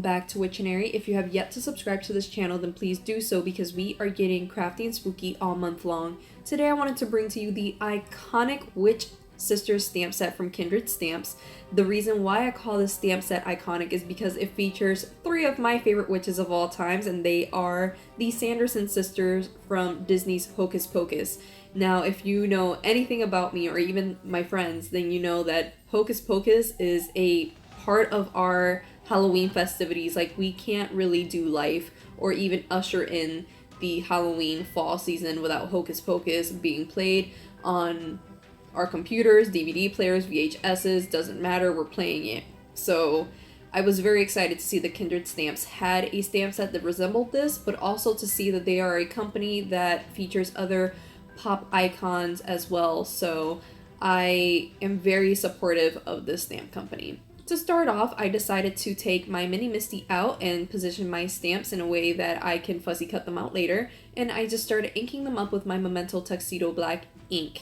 back to Witchtionery. If you have yet to subscribe to this channel, then please do so because we are getting crafty and spooky all month long. Today I wanted to bring to you the iconic Witch Sisters stamp set from Kindred Stamps. The reason why I call this stamp set iconic is because it features three of my favorite witches of all times, and they are the Sanderson sisters from Disney's Hocus Pocus. Now, if you know anything about me or even my friends, then you know that Hocus Pocus is a part of our Halloween festivities. Like, we can't really do life or even usher in the Halloween fall season without Hocus Pocus being played on our computers, DVD players, VHSs, doesn't matter, we're playing it. So I was very excited to see that Kindred Stamps had a stamp set that resembled this, but also to see that they are a company that features other pop icons as well. So I am very supportive of this stamp company. To start off, I decided to take my Mini Misty out and position my stamps in a way that I can fussy cut them out later, and I just started inking them up with my Memento Tuxedo Black ink.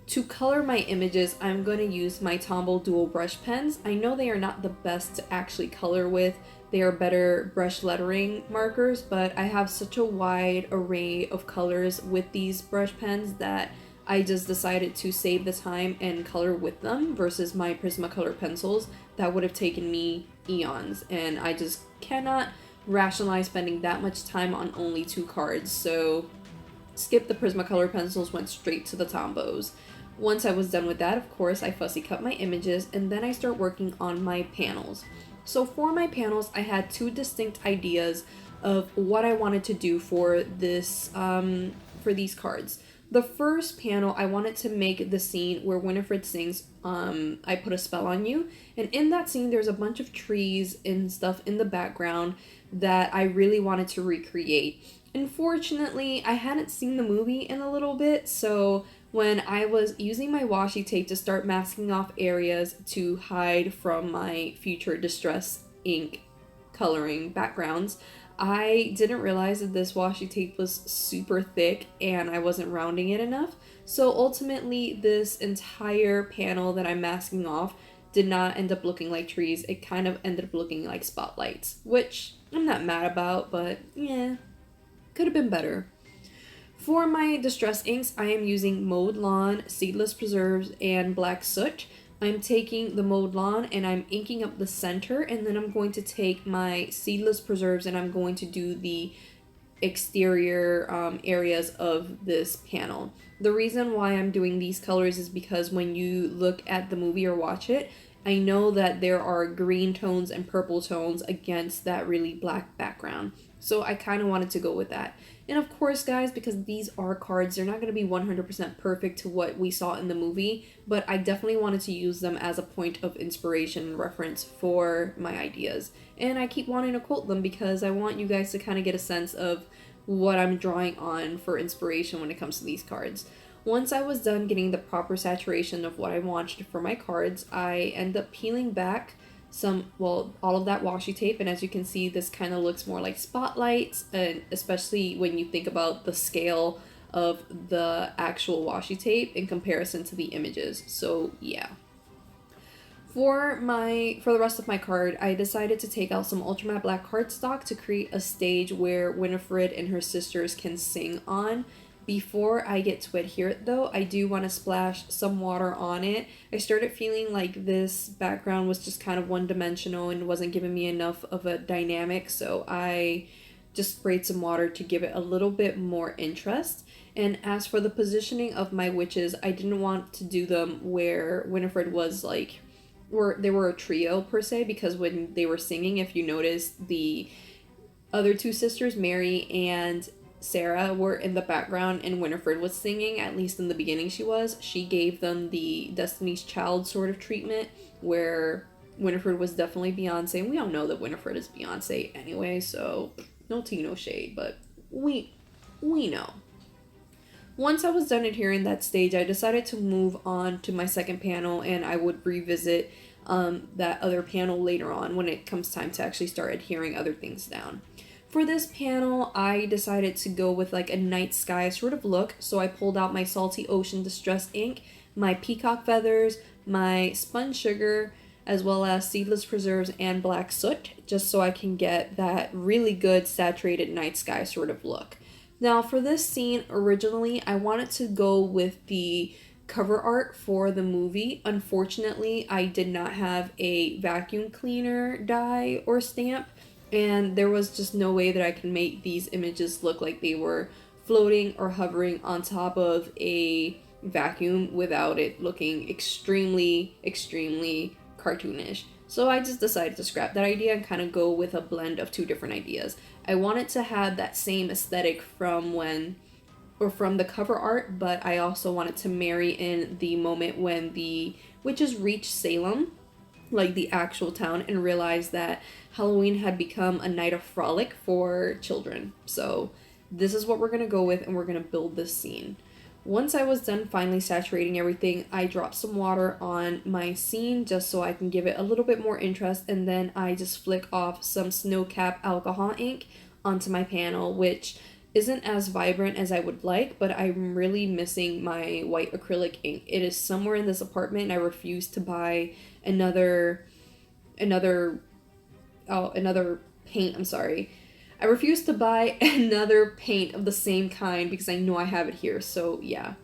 To color my images, I'm going to use my Tombow dual brush pens. I know they are not the best to actually color with. They are better brush lettering markers, but I have such a wide array of colors with these brush pens that I just decided to save the time and color with them versus my Prismacolor pencils. That would have taken me eons, and I just cannot rationalize spending that much time on only 2 cards, so skip the Prismacolor pencils, went straight to the Tombows. Once I was done with that, of course, I fussy cut my images, and then I start working on my panels. So for my panels, I had 2 distinct ideas of what I wanted to do for this, for these cards. The first panel, I wanted to make the scene where Winifred sings, I Put a Spell on You. And in that scene, there's a bunch of trees and stuff in the background that I really wanted to recreate. Unfortunately, I hadn't seen the movie in a little bit, so when I was using my washi tape to start masking off areas to hide from my future distress ink coloring backgrounds, I didn't realize that this washi tape was super thick and I wasn't rounding it enough. So ultimately, this entire panel that I'm masking off did not end up looking like trees. It kind of ended up looking like spotlights, which I'm not mad about, but yeah, could have been better. For my distress inks, I am using Mowed Lawn, Seedless Preserves, and Black Soot. I'm taking the Mowed Lawn and I'm inking up the center, and then I'm going to take my Seedless Preserves and I'm going to do the exterior areas of this panel. The reason why I'm doing these colors is because when you look at the movie or watch it, I know that there are green tones and purple tones against that really black background. So I kind of wanted to go with that. And of course, guys, because these are cards, they're not going to be 100% perfect to what we saw in the movie, but I definitely wanted to use them as a point of inspiration and reference for my ideas. And I keep wanting to quote them because I want you guys to kind of get a sense of what I'm drawing on for inspiration when it comes to these cards. Once I was done getting the proper saturation of what I wanted for my cards, I end up peeling back all of that washi tape, and as you can see, this kind of looks more like spotlights, and especially when you think about the scale of the actual washi tape in comparison to the images. So yeah. For the rest of my card, I decided to take out some ultra matte black cardstock to create a stage where Winifred and her sisters can sing on. Before I get to adhere it though, I do want to splash some water on it. I started feeling like this background was just kind of one-dimensional and wasn't giving me enough of a dynamic, so I just sprayed some water to give it a little bit more interest. And as for the positioning of my witches, I didn't want to do them where Winifred was like, they were a trio per se, because when they were singing, if you notice, the other 2 sisters, Mary and Sarah, were in the background and Winifred was singing, at least in the beginning she was. She gave them the Destiny's Child sort of treatment where Winifred was definitely Beyonce, and we all know that Winifred is Beyonce anyway, so no tea, no shade, but we know. Once I was done adhering that stage, I decided to move on to my second panel, and I would revisit that other panel later on when it comes time to actually start adhering other things down. For this panel, I decided to go with like a night sky sort of look, so I pulled out my Salty Ocean Distress ink, my Peacock Feathers, my Spun Sugar, as well as Seedless Preserves and Black Soot, just so I can get that really good saturated night sky sort of look. Now for this scene, originally I wanted to go with the cover art for the movie. Unfortunately, I did not have a vacuum cleaner die or stamp, and there was just no way that I can make these images look like they were floating or hovering on top of a vacuum without it looking extremely cartoonish. So I just decided to scrap that idea and kind of go with a blend of two different ideas. I wanted to have that same aesthetic from the cover art, but I also wanted to marry in the moment when the witches reach Salem, like the actual town, and realize that Halloween had become a night of frolic for children. So this is what we're gonna go with, and we're gonna build this scene. Once I was done finally saturating everything, I dropped some water on my scene just so I can give it a little bit more interest, and then I just flick off some Snowcap alcohol ink onto my panel, which isn't as vibrant as I would like, but I'm really missing my white acrylic ink. It is somewhere in this apartment, and I refuse to buy another paint, I'm sorry. I refuse to buy another paint of the same kind because I know I have it here, so yeah.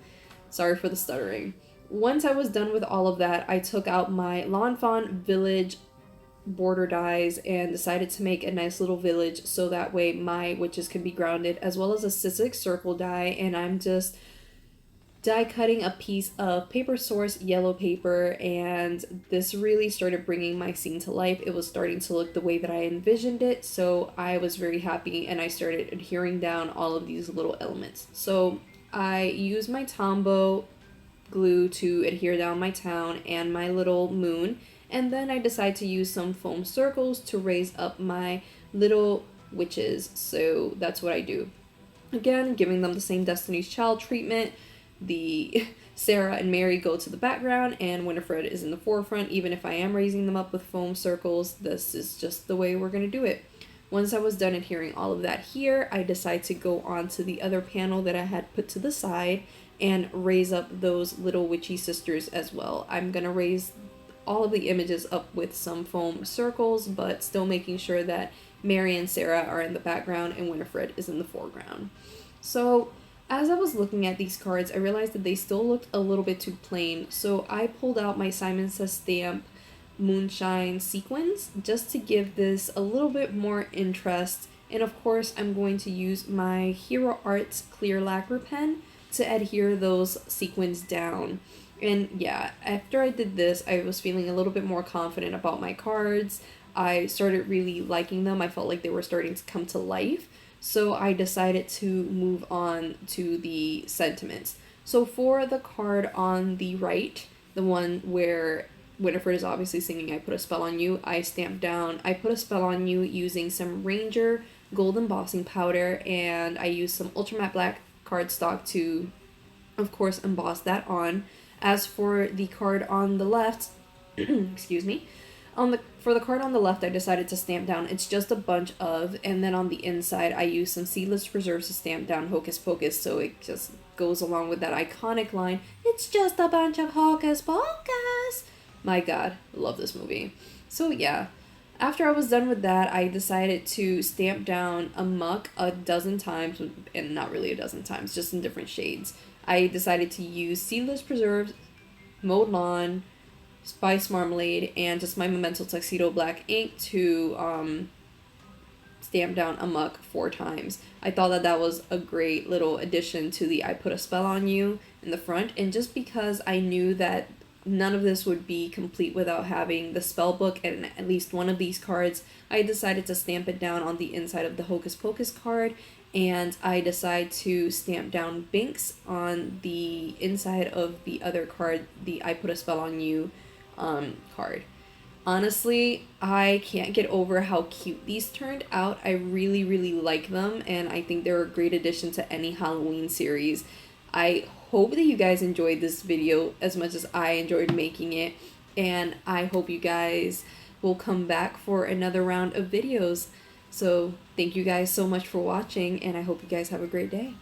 Sorry for the stuttering. Once I was done with all of that, I took out my Lawn Fawn Village border dies and decided to make a nice little village so that way my witches can be grounded, as well as a Sizzix circle die, and I'm just die cutting a piece of paper source yellow paper, and this really started bringing my scene to life. It was starting to look the way that I envisioned it, so I was very happy, and I started adhering down all of these little elements. So I used my Tombow glue to adhere down my town and my little moon, and then I decided to use some foam circles to raise up my little witches, so that's what I do. Again, giving them the same Destiny's Child treatment. The Sarah and Mary go to the background and Winifred is in the forefront. Even if I am raising them up with foam circles, this is just the way we're going to do it. Once I was done adhering all of that here, I decided to go on to the other panel that I had put to the side and raise up those little witchy sisters as well. I'm going to raise all of the images up with some foam circles, but still making sure that Mary and Sarah are in the background and Winifred is in the foreground. So as I was looking at these cards, I realized that they still looked a little bit too plain, so I pulled out my Simon Says Stamp Moonshine Sequins just to give this a little bit more interest, and of course I'm going to use my Hero Arts clear lacquer pen to adhere those sequins down. And yeah, after I did this, I was feeling a little bit more confident about my cards. I started really liking them. I felt like they were starting to come to life. So I decided to move on to the sentiments. So for the card on the right, the one where Winifred is obviously singing I Put a Spell on You, I stamped down I Put a Spell on You using some Ranger gold embossing powder, and I used some ultramatte black cardstock to, of course, emboss that on. As for the card on the left, excuse me, for the card on the left, I decided to stamp down It's Just a Bunch of, and then on the inside, I used some Seedless Preserves to stamp down Hocus Pocus, so it just goes along with that iconic line, It's just a bunch of Hocus Pocus. My god, love this movie. So yeah, after I was done with that, I decided to stamp down Amok a dozen times, and not really a dozen times, just in different shades. I decided to use Seedless Preserves, Mowed Lawn, Spice Marmalade, and just my Memento Tuxedo black ink to stamp down Amok 4 times. I thought that that was a great little addition to the I Put a Spell on You in the front, and just because I knew that none of this would be complete without having the spell book and at least one of these cards, I decided to stamp it down on the inside of the Hocus Pocus card, and I decided to stamp down Binks on the inside of the other card, the I Put a Spell on You card. Honestly, I can't get over how cute these turned out. I really like them, and I think they're a great addition to any Halloween series. I hope that you guys enjoyed this video as much as I enjoyed making it, and I hope you guys will come back for another round of videos. So thank you guys so much for watching, and I hope you guys have a great day.